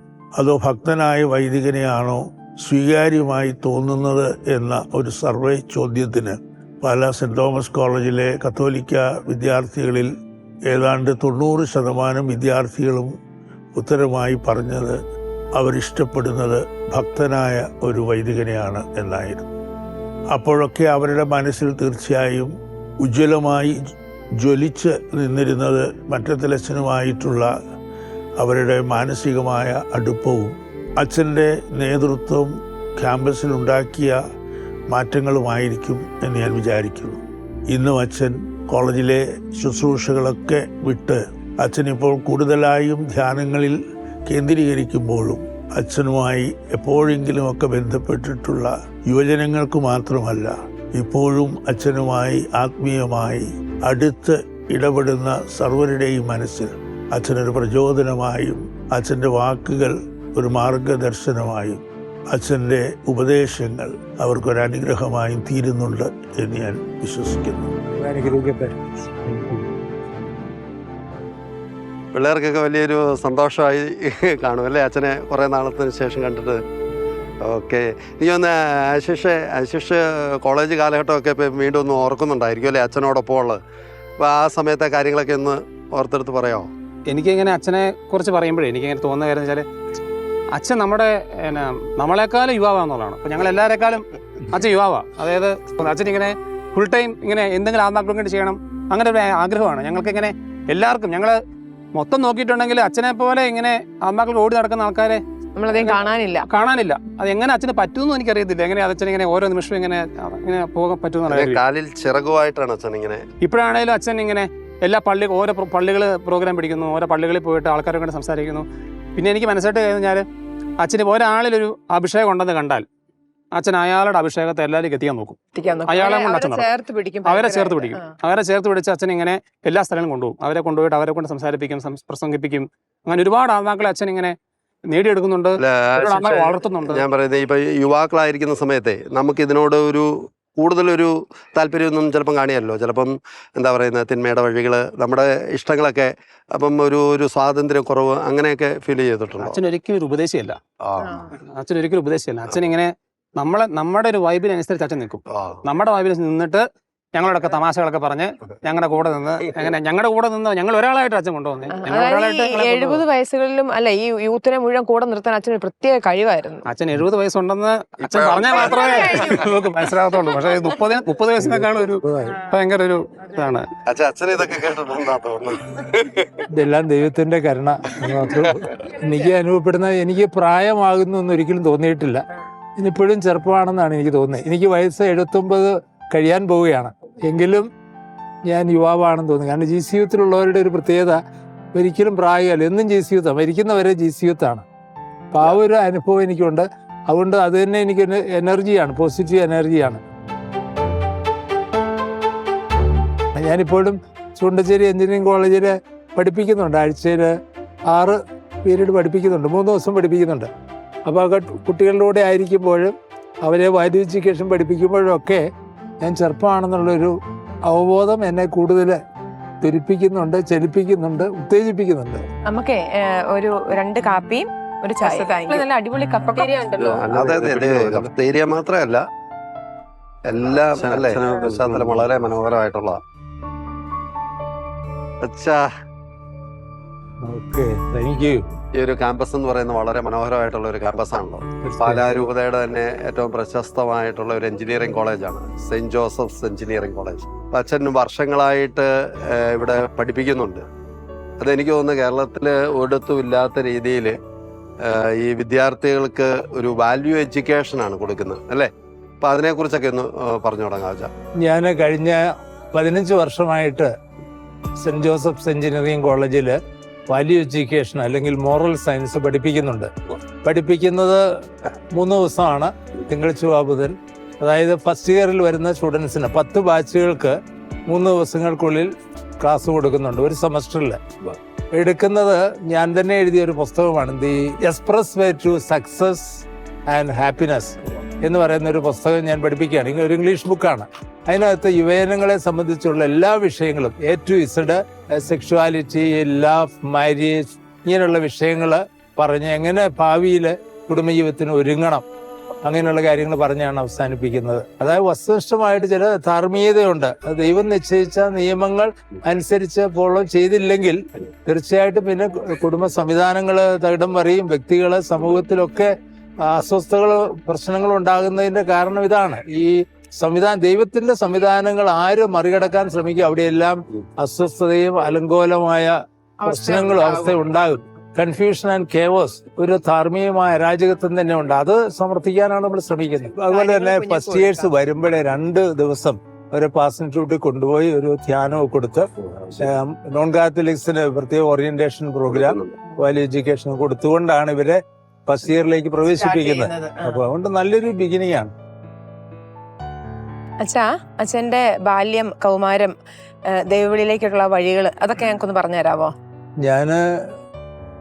അതോ ഭക്തനായ വൈദികനെയാണോ സ്വീകാര്യമായി തോന്നുന്നത് എന്ന ഒരു സർവേ ചോദ്യത്തിന് പല സെൻറ് തോമസ് കോളേജിലെ കത്തോലിക്ക വിദ്യാർത്ഥികളിൽ ഏതാണ്ട് 90% വിദ്യാർത്ഥികളും ഉത്തരമായി പറഞ്ഞത് അവരിഷ്ടപ്പെടുന്നത് ഭക്തനായ ഒരു വൈദികനെയാണ് എന്നായിരുന്നു. അപ്പോഴൊക്കെ അവരുടെ മനസ്സിൽ തീർച്ചയായും ഉജ്ജ്വലമായി ജ്വലിച്ച് നിന്നിരുന്നത് മറ്റത്തിലച്ഛനുമായിട്ടുള്ള അവരുടെ മാനസികമായ അടുപ്പവും അച്ഛൻ്റെ നേതൃത്വം ക്യാമ്പസിലുണ്ടാക്കിയ മാറ്റങ്ങളുമായിരിക്കും എന്ന് ഞാൻ വിചാരിക്കുന്നു. ഇന്നും അച്ഛൻ കോളേജിലെ ശുശ്രൂഷകളൊക്കെ വിട്ട് അച്ഛനിപ്പോൾ കൂടുതലായും ധ്യാനങ്ങളിൽ കേന്ദ്രീകരിക്കുമ്പോഴും അച്ഛനുമായി എപ്പോഴെങ്കിലുമൊക്കെ ബന്ധപ്പെട്ടിട്ടുള്ള യുവജനങ്ങൾക്ക് മാത്രമല്ല, ഇപ്പോഴും അച്ഛനുമായി ആത്മീയമായി അടുത്ത് ഇടപെടുന്ന സർവരുടെയും മനസ്സിൽ അച്ഛനൊരു പ്രചോദനമായും അച്ഛൻ്റെ വാക്കുകൾ ഒരു മാർഗദർശനമായും അച്ഛൻ്റെ ഉപദേശങ്ങൾ അവർക്കൊരനുഗ്രഹമായും തീരുന്നുണ്ട് എന്ന് ഞാൻ വിശ്വസിക്കുന്നു. പിള്ളേർക്കൊക്കെ വലിയൊരു സന്തോഷമായി കാണും അല്ലേ അച്ഛനെ കുറേ നാളത്തിന് ശേഷം കണ്ടിട്ട്? ഓക്കെ, നീ ഒന്ന് ആശിഷ് കോളേജ് കാലഘട്ടമൊക്കെ ഇപ്പം വീണ്ടും ഒന്ന് ഓർക്കുന്നുണ്ടായിരിക്കും അല്ലേ അച്ഛനോടൊപ്പം ഉള്ളത്? അപ്പോൾ ആ സമയത്തെ കാര്യങ്ങളൊക്കെ ഒന്ന് ഓർത്തെടുത്ത് പറയാമോ? എനിക്കിങ്ങനെ അച്ഛനെ കുറിച്ച് പറയുമ്പോഴേ എനിക്കിങ്ങനെ തോന്നുന്ന കാര്യം എന്ന് വെച്ചാൽ അച്ഛൻ നമ്മളെക്കാളും യുവാവാന്നുള്ളതാണ്. അപ്പോൾ ഞങ്ങളെല്ലാവരെക്കാളും അച്ഛൻ യുവാവാണ്. അതായത് അച്ഛൻ ഇങ്ങനെ ഫുൾ ടൈം ഇങ്ങനെ എന്തെങ്കിലും ആത്മാക്കളും വേണ്ടി ചെയ്യണം, അങ്ങനെ ഒരു ആഗ്രഹമാണ് ഞങ്ങൾക്കിങ്ങനെ എല്ലാവർക്കും. ഞങ്ങൾ മൊത്തം നോക്കിയിട്ടുണ്ടെങ്കിൽ അച്ഛനെ പോലെ ഇങ്ങനെ ആത്മാക്കൾ ഓടി നടക്കുന്ന ആൾക്കാരെ നമ്മളതേം കാണാനില്ല. അത് എങ്ങനെ അച്ഛന് പറ്റുമെന്നും എനിക്കറിയത്തില്ല. എങ്ങനെ അച്ഛൻ ഇങ്ങനെ ഓരോ നിമിഷവും ഇങ്ങനെ പോകാൻ പറ്റുമെന്നുള്ള കാലിൽ ചിറകുമായിട്ടാണ് അച്ഛൻ ഇങ്ങനെ. ഇപ്പോഴാണേലും അച്ഛൻ ഇങ്ങനെ എല്ലാ ഓരോ പള്ളികൾ പ്രോഗ്രാം പിടിക്കുന്നു, ഓരോ പള്ളികളിൽ പോയിട്ട് ആൾക്കാരെ കൊണ്ട് സംസാരിക്കുന്നു. പിന്നെ എനിക്ക് മനസ്സിലായിട്ട് കഴിഞ്ഞാൽ അച്ഛന് ഒരാളിലൊരു അഭിഷേകം ഉണ്ടെന്ന് കണ്ടാൽ അച്ഛൻ അയാളുടെ അഭിഷേകത്തെ എല്ലാവരും എത്തിക്കാൻ നോക്കും. അയാളെ കൊണ്ട് അച്ഛൻ അവരെ ചേർത്ത് പിടിക്കും. അവരെ ചേർത്ത് പിടിച്ച് അച്ഛൻ ഇങ്ങനെ എല്ലാ സ്ഥലങ്ങളും കൊണ്ടുപോകും. അവരെ കൊണ്ടുപോയിട്ട് അവരെ കൊണ്ട് സംസാരിപ്പിക്കും, പ്രസംഗിപ്പിക്കും. അങ്ങനെ ഒരുപാട് ആത്മാക്കളെ അച്ഛൻ ഇങ്ങനെ നേടിയെടുക്കുന്നുണ്ട്, വളർത്തുന്നുണ്ട്. ഞാൻ പറയുന്നത് ഇപ്പൊ യുവാക്കളായിരിക്കുന്ന സമയത്തെ നമുക്ക് ഇതിനോട് ഒരു കൂടുതലൊരു താല്പര്യമൊന്നും ചിലപ്പം കാണിയല്ലോ. ചിലപ്പം എന്താ പറയുന്നത് തിന്മയുടെ വഴികൾ, നമ്മുടെ ഇഷ്ടങ്ങളൊക്കെ, അപ്പം ഒരു സ്വാതന്ത്ര്യം കുറവ് അങ്ങനെയൊക്കെ ഫീൽ ചെയ്തിട്ടുണ്ട്. അച്ഛൻ ഒരിക്കലും ഒരു ഉപദേശിയല്ല. അച്ഛൻ ഇങ്ങനെ നമ്മുടെ ഒരു വൈബിനനുസരിച്ച് അച്ഛൻ നിൽക്കും. നമ്മുടെ വൈബിൽ നിന്നിട്ട് ഞങ്ങളോടൊക്കെ തമാശകളൊക്കെ പറഞ്ഞ് ഞങ്ങളുടെ കൂടെ നിന്ന് ഞങ്ങൾ ഒരാളായിട്ട് അച്ഛൻ കൊണ്ടുവന്നേ. 70 വയസ്സുകളിലും അല്ല ഈ യൂത്തിനെ മുഴുവൻ കൂടെ നിർത്താൻ അച്ഛൻ ഒരു പ്രത്യേക കഴിവായിരുന്നു. അച്ഛൻ 70 വയസ്സുണ്ടെന്ന് അച്ഛൻ പറഞ്ഞാൽ മാത്രമേ നമുക്ക് മനസ്സിലാകത്തുള്ളൂ. പക്ഷേ 30 വയസ്സിനേക്കാളും ഒരു ഭയങ്കര ഒരു ഇതാണ്. ഇതെല്ലാം ദൈവത്തിന്റെ കരുണ. എനിക്ക് അനുഭവപ്പെടുന്ന, എനിക്ക് പ്രായമാകുന്നു എന്ന് ഒരിക്കലും തോന്നിയിട്ടില്ല. ഇനിപ്പോഴും ചെറുപ്പമാണെന്നാണ് എനിക്ക് തോന്നുന്നത്. എനിക്ക് വയസ്സ് 79 കഴിയാൻ പോവുകയാണ്. എങ്കിലും ഞാൻ യുവാവാണെന്ന് തോന്നുന്നു. കാരണം GC യൂത്തിലുള്ളവരുടെ ഒരു പ്രത്യേകത ഒരിക്കലും പ്രായമല്ല, എന്നും GC യൂത്താണ്, മരിക്കുന്നവരെ GC യൂത്താണ്. അപ്പോൾ ആ ഒരു അനുഭവം എനിക്കുണ്ട്. അതുകൊണ്ട് അത് തന്നെ എനിക്കൊരു എനർജിയാണ്, പോസിറ്റീവ് എനർജിയാണ്. ഞാനിപ്പോഴും ചൂണ്ടശ്ശേരി എഞ്ചിനീയറിംഗ് കോളേജിൽ പഠിപ്പിക്കുന്നുണ്ട്. ആഴ്ചയിൽ 6 പീരീഡ് പഠിപ്പിക്കുന്നുണ്ട്, 3 ദിവസം പഠിപ്പിക്കുന്നുണ്ട്. അപ്പോൾ കുട്ടികളുടെ കൂടെ ആയിരിക്കുമ്പോഴും അവരെ വാല്യൂ എഡ്യൂക്കേഷൻ പഠിപ്പിക്കുമ്പോഴും ഒക്കെ ഞാൻ ചെറുപ്പമാണെന്നുള്ളൊരു അവബോധം എന്നെ കൂടുതൽ ധരിപ്പിക്കുന്നുണ്ട്, ചലിപ്പിക്കുന്നുണ്ട്, ഉത്തേജിപ്പിക്കുന്നുണ്ട്. നമുക്ക് ഒരു 2 കാപ്പിയും ഒരു ചായ. നല്ല അടിപൊളി കഫറ്റേരിയ ഉണ്ടല്ലോ. കഫറ്റേരിയ മാത്രമല്ല, എല്ലാം പശ്ചാത്തലം വളരെ മനോഹരമായിട്ടുള്ള. ഈ ഒരു ക്യാമ്പസ് എന്ന് പറയുന്നത് വളരെ മനോഹരമായിട്ടുള്ള ഒരു ക്യാമ്പസ് ആണല്ലോ. പാലാരൂപതയുടെ തന്നെ ഏറ്റവും പ്രശസ്തമായിട്ടുള്ള ഒരു എഞ്ചിനീയറിംഗ് കോളേജാണ് സെന്റ് ജോസഫ്സ് എഞ്ചിനീയറിംഗ് കോളേജ്. അച്ഛൻ വർഷങ്ങളായിട്ട് ഇവിടെ പഠിപ്പിക്കുന്നുണ്ട്. അതെനിക്ക് തോന്നുന്നു കേരളത്തിൽ ഒരിടത്തും ഇല്ലാത്ത രീതിയിൽ ഈ വിദ്യാർത്ഥികൾക്ക് ഒരു വാല്യൂ എഡ്യൂക്കേഷനാണ് കൊടുക്കുന്നത് അല്ലേ? അപ്പം അതിനെക്കുറിച്ചൊക്കെ ഒന്ന് പറഞ്ഞു തുടങ്ങാം. ഞാൻ കഴിഞ്ഞ 15 വർഷമായിട്ട് സെന്റ് ജോസഫ്സ് എഞ്ചിനീയറിംഗ് കോളേജിൽ വാല്യൂ എഡ്യൂക്കേഷൻ അല്ലെങ്കിൽ മോറൽ സയൻസ് പഠിപ്പിക്കുന്നുണ്ട്. പഠിപ്പിക്കുന്നത് 3 ദിവസമാണ്, തിങ്കൾ ചൊവ്വ ബുധൻ. അതായത് ഫസ്റ്റ് ഇയറിൽ വരുന്ന സ്റ്റുഡൻസിന് 10 ബാച്ചുകൾക്ക് 3 ദിവസങ്ങൾക്കുള്ളിൽ ക്ലാസ് കൊടുക്കുന്നുണ്ട് ഒരു സെമസ്റ്ററിൽ. എടുക്കുന്നത് ഞാൻ തന്നെ എഴുതിയ ഒരു പുസ്തകമാണ്, the express way to success and happiness എന്ന് പറയുന്ന ഒരു പുസ്തകം ഞാൻ പഠിപ്പിക്കുകയാണ്. ഒരു ഇംഗ്ലീഷ് ബുക്കാണ്. അതിനകത്ത് യുവജനങ്ങളെ സംബന്ധിച്ചുള്ള എല്ലാ വിഷയങ്ങളും A to Z, sexuality, love, marriage, ഇങ്ങനെയുള്ള വിഷയങ്ങൾ പറഞ്ഞ് എങ്ങനെ ഭാവിയിൽ കുടുംബജീവിതത്തിന് ഒരുങ്ങണം അങ്ങനെയുള്ള കാര്യങ്ങൾ പറഞ്ഞാണ് അവസാനിപ്പിക്കുന്നത്. അതായത് വസ്തുനിഷ്ഠമായിട്ട് ചില ധാർമ്മികതയുണ്ട്. അത് ദൈവം നിശ്ചയിച്ച നിയമങ്ങൾ അനുസരിച്ച് ഫോളോ ചെയ്തില്ലെങ്കിൽ തീർച്ചയായിട്ടും പിന്നെ കുടുംബ സംവിധാനങ്ങൾ തകിടം മറിയും. വ്യക്തികൾ സമൂഹത്തിലൊക്കെ അസ്വസ്ഥതകൾ പ്രശ്നങ്ങൾ ഉണ്ടാകുന്നതിന്റെ കാരണം ഇതാണ്. ഈ ദൈവത്തിന്റെ സംവിധാനങ്ങൾ ആര് മറികടക്കാൻ ശ്രമിക്കും അവിടെയെല്ലാം അസ്വസ്ഥതയും അലങ്കോലമായ പ്രശ്നങ്ങളും അവസ്ഥയും ഉണ്ടാകും. കൺഫ്യൂഷൻ ആൻഡ് കേവോസ്, ഒരു ധാർമ്മികമായ അരാജകത്വം തന്നെ ഉണ്ട്. അത് സമർത്ഥിക്കാനാണ് നമ്മൾ ശ്രമിക്കുന്നത്. അതുപോലെ തന്നെ ഫസ്റ്റ് ഇയേഴ്സ് വരുമ്പോഴേ 2 ദിവസം ഒരു പാസഞ്ചൂട്ടി കൊണ്ടുപോയി ഒരു ധ്യാനവും കൊടുത്ത് നോൺ കാത്തലിക്സിന് പ്രത്യേക ഓറിയന്റേഷൻ പ്രോഗ്രാം, വാല്യൂ എഡ്യൂക്കേഷൻ കൊടുത്തുകൊണ്ടാണ് ഇവരെ ഫസ്റ്റ് ഇയറിലേക്ക് പ്രവേശിപ്പിക്കുന്നത്. അപ്പൊ അതുകൊണ്ട് നല്ലൊരു ബിഗിനിങ് ആണ്. അച്ഛന്റെ ബാല്യം, കൗമാരം, ദൈവവിളിയിലേക്കുള്ള വഴികൾ അതൊക്കെ ഞങ്ങൾക്കൊന്ന് പറഞ്ഞു തരാമോ? ഞാന്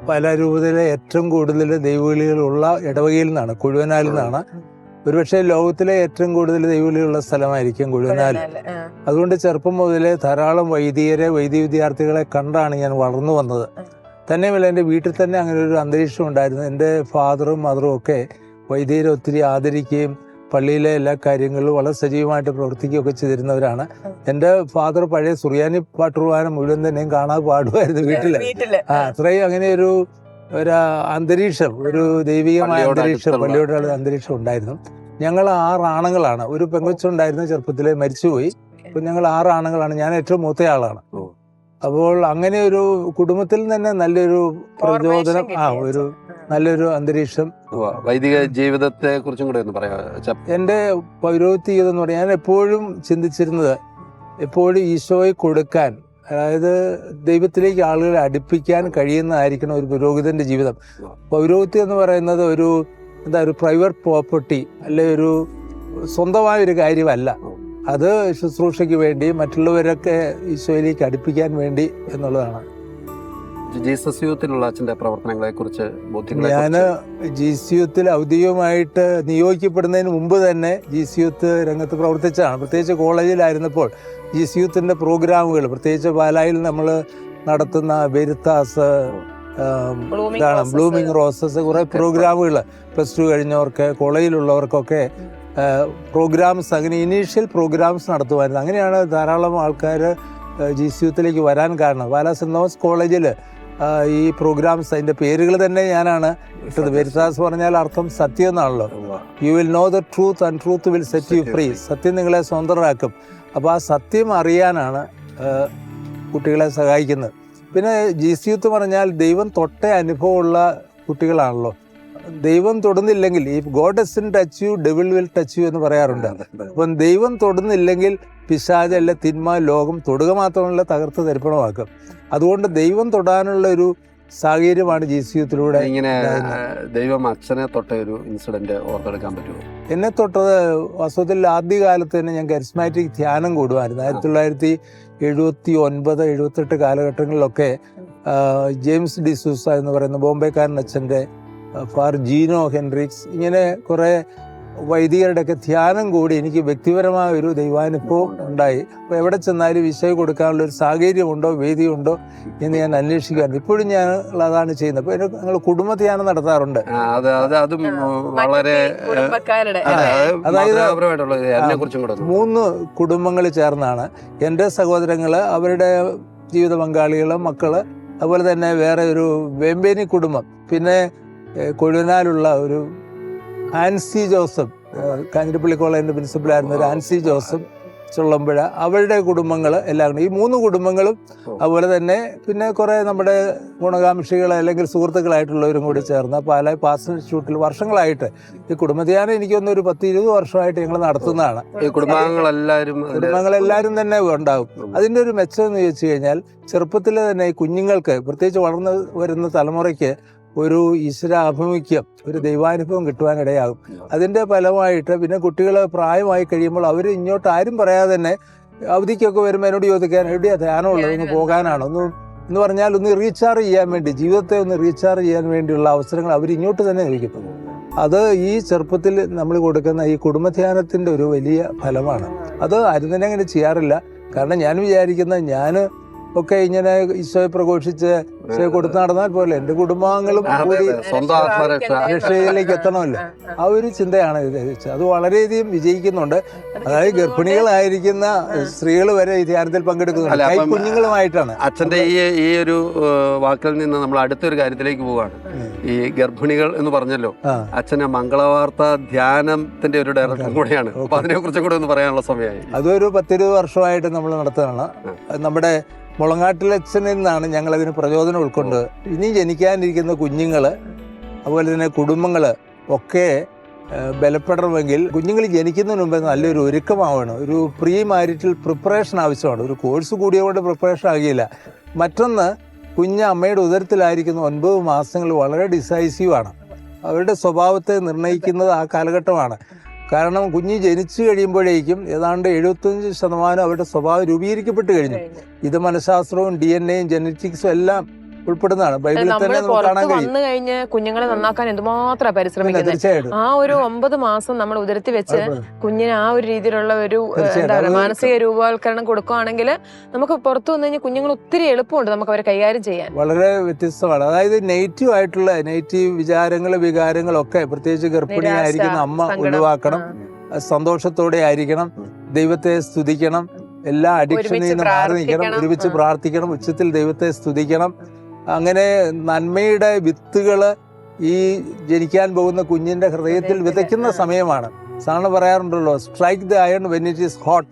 പാലാരൂപതയിലെ ഏറ്റവും കൂടുതൽ ദൈവവിളികളുള്ള ഇടവകയിൽ നിന്നാണ്, കുഴുവനാലിൽ നിന്നാണ്. ഒരുപക്ഷെ ലോകത്തിലെ ഏറ്റവും കൂടുതൽ ദൈവവിളിയുള്ള സ്ഥലമായിരിക്കും കുഴുവനാൽ. അതുകൊണ്ട് ചെറുപ്പം മുതലേ ധാരാളം വൈദിക വിദ്യാർത്ഥികളെ കണ്ടാണ് ഞാൻ വളർന്നു വന്നത്. തന്നെയുമല്ല എൻ്റെ വീട്ടിൽ തന്നെ അങ്ങനെ ഒരു അന്തരീക്ഷം ഉണ്ടായിരുന്നു. എൻ്റെ ഫാദറും മദറും ഒക്കെ വൈദികരെ ഒത്തിരി ആദരിക്കുകയും പള്ളിയിലെ എല്ലാ കാര്യങ്ങളിലും വളരെ സജീവമായിട്ട് പ്രവർത്തിക്കുകയൊക്കെ ചെയ്തിരുന്നവരാണ്. എൻ്റെ ഫാദർ പഴയ സുറിയാനി പാട്ടുകുർബാന മുഴുവൻ തന്നെയും കാണാതെ പാടുമായിരുന്നു വീട്ടില്. അത്രയും അങ്ങനെ ഒരു അന്തരീക്ഷം, ഒരു ദൈവികമായ അന്തരീക്ഷം, പള്ളിയോടുള്ള അന്തരീക്ഷം ഉണ്ടായിരുന്നു. ഞങ്ങൾ 6 ആണുങ്ങളാണ്. ഒരു പെങ്കൊച്ചുണ്ടായിരുന്നു, ചെറുപ്പത്തിലെ മരിച്ചുപോയി. അപ്പൊ ഞങ്ങൾ 6 ആണുങ്ങളാണ്. ഞാൻ ഏറ്റവും മൂത്തയാളാണ്. അപ്പോൾ അങ്ങനെ ഒരു കുടുംബത്തിൽ തന്നെ നല്ലൊരു പ്രചോദനം, ഒരു നല്ലൊരു അന്തരീക്ഷം. വൈദിക ജീവിതത്തെ കുറിച്ചും കൂടെ ഒന്ന് പറയാം. എൻ്റെ പൗരോഹിത്യ ജീവിതം എന്ന് പറഞ്ഞാൽ ഞാൻ എപ്പോഴും ചിന്തിച്ചിരുന്നത്, എപ്പോഴും ഈശോയെ കൊടുക്കാൻ, അതായത് ദൈവത്തിലേക്ക് ആളുകളെ അടുപ്പിക്കാൻ കഴിയുന്നതായിരിക്കണം ഒരു പുരോഹിതന്റെ ജീവിതം. പൗരോഹിത്യം എന്ന് പറയുന്നത് ഒരു പ്രൈവറ്റ് പ്രോപ്പർട്ടി അല്ലെ, ഒരു സ്വന്തമായ ഒരു കാര്യമല്ല. അത് ശുശ്രൂഷയ്ക്ക് വേണ്ടി, മറ്റുള്ളവരൊക്കെ ഈശോയിലേക്ക് അടുപ്പിക്കാൻ വേണ്ടി എന്നുള്ളതാണ്. ജീസസ് യൂത്തിലുള്ള അച്ഛൻ്റെ പ്രവർത്തനങ്ങളെ കുറിച്ച് ഞാൻ ജീസ് യൂത്തിൽ ഔദ്യോഗികമായിട്ട് നിയോഗിക്കപ്പെടുന്നതിന് മുമ്പ് തന്നെ ജീസ് യൂത്ത് രംഗത്ത് പ്രവർത്തിച്ചതാണ്. പ്രത്യേകിച്ച് കോളേജിലായിരുന്നപ്പോൾ ജീസ് യൂത്തിൻ്റെ പ്രോഗ്രാമുകൾ, പ്രത്യേകിച്ച് പാലായിൽ നമ്മൾ നടത്തുന്ന വെരിത്താസ്, ബ്ലൂമിങ് റോസസ്, കുറേ പ്രോഗ്രാമുകൾ +2 കഴിഞ്ഞവർക്ക്, കോളേജിലുള്ളവർക്കൊക്കെ പ്രോഗ്രാംസ്, അങ്ങനെ ഇനീഷ്യൽ പ്രോഗ്രാംസ് നടത്തുമായിരുന്നു. അങ്ങനെയാണ് ധാരാളം ആൾക്കാർ ജീസ് യൂത്തിലേക്ക് വരാൻ കാരണം. പാലാ സെന്റ് തോമസ് കോളേജിൽ ഈ പ്രോഗ്രാംസ്, അതിൻ്റെ പേരുകൾ തന്നെ ഞാനാണ് ഇട്ടത്. വെരിറ്റാസ് പറഞ്ഞാൽ അർത്ഥം സത്യം എന്നാണല്ലോ. You will know the truth and truth will set you free. സത്യം നിങ്ങളെ സ്വതന്ത്രരാക്കും. അപ്പോൾ ആ സത്യം അറിയാനാണ് കുട്ടികളെ സഹായിക്കുന്നത്. പിന്നെ ജീസ് യൂത്ത് പറഞ്ഞാൽ ദൈവം തൊട്ട അനുഭവമുള്ള കുട്ടികളാണല്ലോ. ദൈവം തൊടുന്നില്ലെങ്കിൽ, ഈ God doesn't touch U devil will touch U എന്ന് പറയാറുണ്ട്. അപ്പം ദൈവം തൊടുന്നില്ലെങ്കിൽ പിശാചല്ല, തിന്മ, ലോകം തൊടുക മാത്രമല്ല തകർത്ത് തരിപ്പണമാക്കും. അതുകൊണ്ട് ദൈവം തൊടാനുള്ള ഒരു സാഹചര്യമാണ് ജീസ് യൂത്തിലൂടെ. ഇങ്ങനെ ദൈവം അച്ഛനെ തൊട്ട ഒരു ഇൻസിഡന്റ് ഓർത്തെടുക്കാൻ പറ്റുമോ? എന്നെ തൊട്ടത് വാസ്തവത്തിൽ ആദ്യകാലത്ത് തന്നെ ഞാൻ കരിസ്മാറ്റിക് ധ്യാനം കൂടുമായിരുന്നു. 1979, 78 കാലഘട്ടങ്ങളിലൊക്കെ ജെയിംസ് ഡിസൂസ എന്ന് പറയുന്ന ബോംബെക്കാരൻ അച്ഛൻ്റെ ഫാർ ജീനോ ഹെൻറിക്സ്, ഇങ്ങനെ കുറേ വൈദികരുടെയൊക്കെ ധ്യാനം കൂടി എനിക്ക് വ്യക്തിപരമായ ഒരു ദൈവാനുഭവം ഉണ്ടായി. അപ്പോൾ എവിടെ ചെന്നാലും ഈശോയെ കൊടുക്കാനുള്ള ഒരു സാഹചര്യമുണ്ടോ, വേദിയുണ്ടോ എന്ന് ഞാൻ അന്വേഷിക്കാറുണ്ട്. ഇപ്പോഴും ഞാൻ അതാണ് ചെയ്യുന്നത്. അപ്പോൾ ഞങ്ങൾ കുടുംബ ധ്യാനം നടത്താറുണ്ട്. അതും വളരെ, അതായത് 3 കുടുംബങ്ങൾ ചേർന്നാണ്. എൻ്റെ സഹോദരങ്ങൾ, അവരുടെ ജീവിത പങ്കാളികൾ, മക്കള്, അതുപോലെ തന്നെ വേറെ ഒരു വെമ്പേനി കുടുംബം, പിന്നെ കൊഴുവനാലുള്ള ഒരു ആൻസി ജോസഫ്, കാഞ്ഞിരപ്പള്ളി കോളേജിന്റെ പ്രിൻസിപ്പലായിരുന്ന ഒരു ആൻസി ജോസഫ് ചുള്ളമ്പുഴ, അവരുടെ കുടുംബങ്ങൾ എല്ലാം കൂടി, ഈ 3 കുടുംബങ്ങളും, അതുപോലെ തന്നെ പിന്നെ കുറേ നമ്മുടെ ഗുണകാംക്ഷികൾ അല്ലെങ്കിൽ സുഹൃത്തുക്കളായിട്ടുള്ളവരും കൂടി ചേർന്ന് പാലാ പാസ്റ്റർ ഇൻസ്റ്റിറ്റ്യൂട്ടിൽ വർഷങ്ങളായിട്ട് ഈ കുടുംബധ്യാനം എനിക്കൊന്ന് ഒരു 10-20 വർഷമായിട്ട് ഞങ്ങൾ നടത്തുന്നതാണ്. കുടുംബങ്ങളെല്ലാവരും തന്നെ ഉണ്ടാകും. അതിൻ്റെ ഒരു മെച്ചം എന്ന് ചോദിച്ചു കഴിഞ്ഞാൽ, ചെറുപ്പത്തിൽ തന്നെ ഈ കുഞ്ഞുങ്ങൾക്ക്, പ്രത്യേകിച്ച് വളർന്നു വരുന്ന തലമുറയ്ക്ക് ഒരു ഈശ്വരാഭിമുഖ്യം, ഒരു ദൈവാനുഭവം കിട്ടുവാനിടയാകും. അതിൻ്റെ ഫലമായിട്ട് പിന്നെ കുട്ടികൾ പ്രായമായി കഴിയുമ്പോൾ അവർ ഇങ്ങോട്ട് ആരും പറയാതെ തന്നെ അവധിക്കൊക്കെ വരുമ്പോൾ എന്നോട് ചോദിക്കാൻ, എവിടെയാ ധ്യാനമുള്ളത്, ഒന്ന് പോകാനാണോ എന്ന് പറഞ്ഞാൽ ഒന്ന് റീചാർജ് ചെയ്യാൻ വേണ്ടി, ജീവിതത്തെ ഒന്ന് റീചാർജ് ചെയ്യാൻ വേണ്ടിയുള്ള അവസരങ്ങൾ അവർ ഇങ്ങോട്ട് തന്നെ ചോദിക്കും. അത് ഈ ചെറുപ്പത്തിൽ നമ്മൾ കൊടുക്കുന്ന ഈ കുടുംബധ്യാനത്തിൻ്റെ ഒരു വലിയ ഫലമാണ്. അത് ആരും തന്നെ അങ്ങനെ ചെയ്യാറില്ല. കാരണം ഞാൻ വിചാരിക്കുന്നത്, ഞാൻ ഒക്കെ ഇങ്ങനെ ഈശോയെ പ്രഘോഷിച്ച് ഈശോയെ കൊടുത്തു നടന്നാൽ പോലെ എൻ്റെ കുടുംബാംഗങ്ങളും കൂടി സ്വന്തം ആത്മരക്ഷ. രക്ഷയിലേക്ക് എത്തണമല്ലോ. ആ ഒരു ചിന്തയാണ് ഇത്. അത് വളരെയധികം വിജയിക്കുന്നുണ്ട്. അതായത് ഗർഭിണികളായിരിക്കുന്ന സ്ത്രീകൾ വരെ ഈ ധ്യാനത്തിൽ പങ്കെടുക്കുന്നുണ്ട്, അല്ല, അപ്പം കുഞ്ഞുങ്ങളുമായിട്ടാണ്. അച്ഛന്റെ ഈ ഒരു വാക്കിൽ നിന്ന് നമ്മൾ അടുത്തൊരു കാര്യത്തിലേക്ക് പോവാണ്. ഈ ഗർഭിണികൾ എന്ന് പറഞ്ഞല്ലോ, അച്ഛന് മംഗളവാർത്ത ധ്യാനത്തിന്റെ ഒരു ഡയറക്ടർ കൂടെയാണ്. അപ്പൊ അതിനെ കുറിച്ചും കൂടെ ഒന്ന് പറയാനുള്ള സമയമായി. അതൊരു 10-20 വർഷമായിട്ട് നമ്മൾ നടത്തുകയാണ്. നമ്മുടെ മുളങ്ങാട്ടിലച്ഛനിൽ നിന്നാണ് ഞങ്ങൾ അതിന് പ്രചോദനം ഉൾക്കൊണ്ട് ഇനി ജനിക്കാനിരിക്കുന്ന കുഞ്ഞുങ്ങൾ അതുപോലെ തന്നെ കുടുംബങ്ങൾ ഒക്കെ ബലപ്പെടണമെങ്കിൽ കുഞ്ഞുങ്ങൾ ജനിക്കുന്നതിന് മുമ്പ് നല്ലൊരു ഒരുക്കമാവണം. ഒരു പ്രീ മാരിറ്റൽ പ്രിപ്പറേഷൻ ആവശ്യമാണ്. ഒരു കോഴ്സ് കൂടിയതുകൊണ്ട് പ്രിപ്പറേഷൻ ആകില്ല. മറ്റൊന്ന്, കുഞ്ഞ് അമ്മയുടെ ഉദരത്തിലായിരിക്കുന്ന 9 മാസങ്ങൾ വളരെ ഡിസൈസീവാണ്. അവരുടെ സ്വഭാവത്തെ നിർണ്ണയിക്കുന്നത് ആ കാലഘട്ടമാണ്. കാരണം കുഞ്ഞ് ജനിച്ചു കഴിയുമ്പോഴേക്കും ഏതാണ്ട് 75% അവരുടെ സ്വഭാവം രൂപീകരിക്കപ്പെട്ട് കഴിഞ്ഞു. ഇത് മനഃശാസ്ത്രവും DNA-യും ജനറ്റിക്സും എല്ലാം ഉൾപ്പെടുന്നതാണ്. ബൈബിളിൽ തന്നെ നമുക്ക് കാണാൻ കഴിയും. വന്നു കഴിഞ്ഞ് കുഞ്ഞുങ്ങളെ നന്നാക്കാൻ എന്തുമാത്രം പരിശ്രമിക്കുന്നത്. തീർച്ചയായിട്ടും ആ ഒരു 9 മാസം നമ്മൾ ഉദരത്തിൽ വെച്ച് കുഞ്ഞിന് ആ ഒരു രീതിയിലുള്ള ഒരു എന്താ പറയുക മാനസിക രൂപവൽക്കരണം കൊടുക്കുകയാണെങ്കിൽ നമുക്ക് പുറത്തു വന്നു കഴിഞ്ഞാൽ കുഞ്ഞുങ്ങൾ ഒത്തിരി എളുപ്പമുണ്ട് നമുക്ക് അവരെ കൈകാര്യം ചെയ്യാൻ. വളരെ വ്യത്യസ്തമാണ്. അതായത് നെഗറ്റീവ് വിചാരങ്ങൾ വികാരങ്ങളൊക്കെ പ്രത്യേകിച്ച് ഗർഭിണിയായിരിക്കുന്ന അമ്മ ഒഴിവാക്കണം. സന്തോഷത്തോടെ ആയിരിക്കണം, ദൈവത്തെ സ്തുതിക്കണം, എല്ലാ അഡിക്ഷനിൽ നിന്ന് മാറി നിൽക്കണം, ഒരുമിച്ച് പ്രാർത്ഥിക്കണം, ഉച്ചത്തിൽ ദൈവത്തെ സ്തുതിക്കണം. അങ്ങനെ നന്മയുടെ വിത്തുകൾ ഈ ജനിക്കാൻ പോകുന്ന കുഞ്ഞിന്റെ ഹൃദയത്തിൽ വിതയ്ക്കുന്ന സമയമാണ്. സാധാരണ പറയാറുണ്ടല്ലോ, strike the iron when it is hot.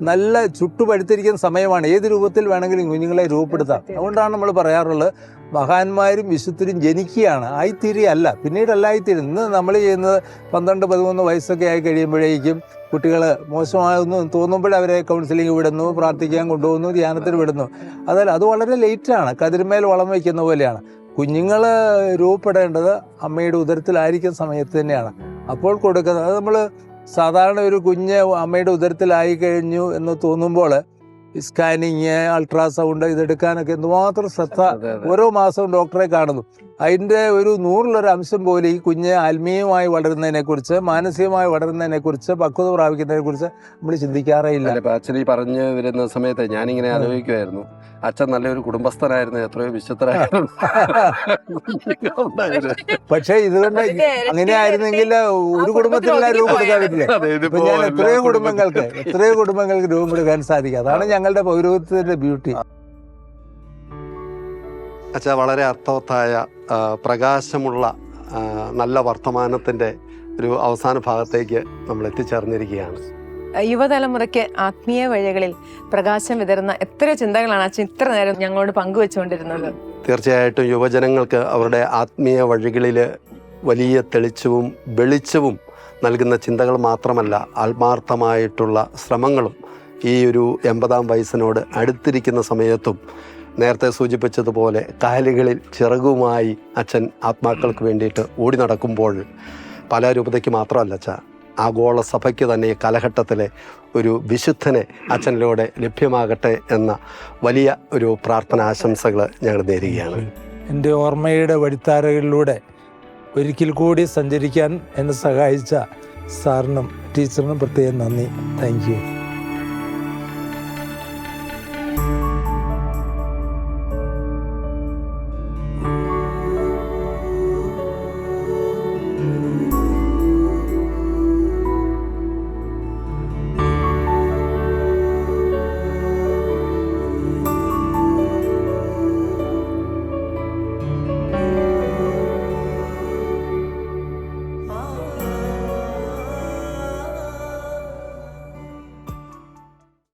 നല്ല ചുട്ടുപഴുത്തിരിക്കുന്ന സമയമാണ്. ഏത് രൂപത്തിൽ വേണമെങ്കിലും കുഞ്ഞുങ്ങളെ രൂപപ്പെടുത്താം. അതുകൊണ്ടാണ് നമ്മൾ പറയാറുള്ളത്, മഹാന്മാരും വിശുദ്ധരും ജനിക്കുകയാണ്, ആയിത്തീരുകയല്ല. പിന്നീടല്ല ആയിത്തീരും. ഇന്ന് നമ്മൾ ചെയ്യുന്നത് 12-13 വയസ്സൊക്കെ ആയി കഴിയുമ്പോഴേക്കും കുട്ടികൾ മോശമാകുന്നു തോന്നുമ്പോൾ അവരെ കൗൺസിലിംഗ് വിടുന്നു, പ്രാർത്ഥിക്കാൻ കൊണ്ടുപോകുന്നു, ധ്യാനത്തിന് വിടുന്നു. അത് വളരെ ലേറ്റാണ്. കതിരുമേൽ വളം വയ്ക്കുന്ന പോലെയാണ്. കുഞ്ഞുങ്ങൾ രൂപപ്പെടേണ്ടത് അമ്മയുടെ ഉദരത്തിലായിരിക്കുന്ന സമയത്ത് തന്നെയാണ്. അപ്പോൾ കൊടുക്കുന്നത് അത് നമ്മൾ സാധാരണ ഒരു കുഞ്ഞ് അമ്മയുടെ ഉദരത്തിലായി കഴിഞ്ഞു എന്ന് തോന്നുമ്പോൾ സ്കാനിങ്, അൾട്രാസൗണ്ട് ഇതെടുക്കാനൊക്കെ എന്തുമാത്രം ശ്രദ്ധ. ഓരോ മാസവും ഡോക്ടറെ കാണുന്നു. അതിൻ്റെ ഒരു 100-1 അംശം പോലെ ഈ കുഞ്ഞ് ആത്മീയമായി വളരുന്നതിനെക്കുറിച്ച്, മാനസികമായി വളരുന്നതിനെക്കുറിച്ച്, പക്വത പ്രാപിക്കുന്നതിനെക്കുറിച്ച് നമ്മൾ ചിന്തിക്കാറേ ഇല്ല. അച്ഛൻ ഈ പറഞ്ഞു വരുന്ന സമയത്ത് ഞാനിങ്ങനെ ആലോചിക്കുമായിരുന്നു, അച്ഛൻ നല്ലൊരു കുടുംബസ്ഥനായിരുന്നു, എത്രയോ വിശുദ്ധരായിരുന്നു. പക്ഷെ ഇതുകൊണ്ട് അങ്ങനെ ആയിരുന്നെങ്കിൽ ഒരു കുടുംബത്തിനെല്ലാം രൂപം കൊടുക്കാൻ പറ്റില്ല. ഇപ്പൊ ഞാൻ എത്രയോ കുടുംബങ്ങൾക്ക് രൂപം കൊടുക്കാൻ സാധിക്കും. അതാണ് ഞങ്ങളുടെ പൗരോഹിത്യത്തിന്റെ ബ്യൂട്ടി. അച്ഛാ, വളരെ അർത്ഥവത്തായ പ്രകാശമുള്ള നല്ല വർത്തമാനത്തിൻ്റെ ഒരു അവസാന ഭാഗത്തേക്ക് നമ്മൾ എത്തിച്ചേർന്നിരിക്കുകയാണ്. യുവതലമുറയ്ക്ക് ആത്മീയ വഴികളിൽ പ്രകാശം വിതറുന്ന എത്ര ചിന്തകളാണ് അച്ഛൻ ഇത്ര നേരം ഞങ്ങളോട് പങ്കുവെച്ചുകൊണ്ടിരുന്നത്. തീർച്ചയായിട്ടും യുവജനങ്ങൾക്ക് അവരുടെ ആത്മീയ വഴികളിൽ വലിയ തെളിച്ചവും വെളിച്ചവും നൽകുന്ന ചിന്തകൾ മാത്രമല്ല, ആത്മാർത്ഥമായിട്ടുള്ള ശ്രമങ്ങളും ഈ ഒരു 80-ാം വയസ്സിനോട് അടുത്തിരിക്കുന്ന സമയത്തും നേരത്തെ സൂചിപ്പിച്ചതുപോലെ കാലുകളിൽ ചിറകുമായി അച്ഛൻ ആത്മാക്കൾക്ക് വേണ്ടിയിട്ട് ഓടി നടക്കുമ്പോൾ പല രൂപതയ്ക്ക് മാത്രമല്ല അച്ഛാ, ആഗോള സഭയ്ക്ക് തന്നെ ഈ കാലഘട്ടത്തിലെ ഒരു വിശുദ്ധനെ അച്ഛനിലൂടെ ലഭ്യമാകട്ടെ എന്ന വലിയ ഒരു പ്രാർത്ഥന ആശംസകൾ ഞങ്ങൾ നേരുകയാണ്. എൻ്റെ ഓർമ്മയുടെ വഴിത്താരകളിലൂടെ ഒരിക്കൽ കൂടി സഞ്ചരിക്കാൻ എന്നെ സഹായിച്ച സാറിനും ടീച്ചറിനും പ്രത്യേകം നന്ദി. Thank you.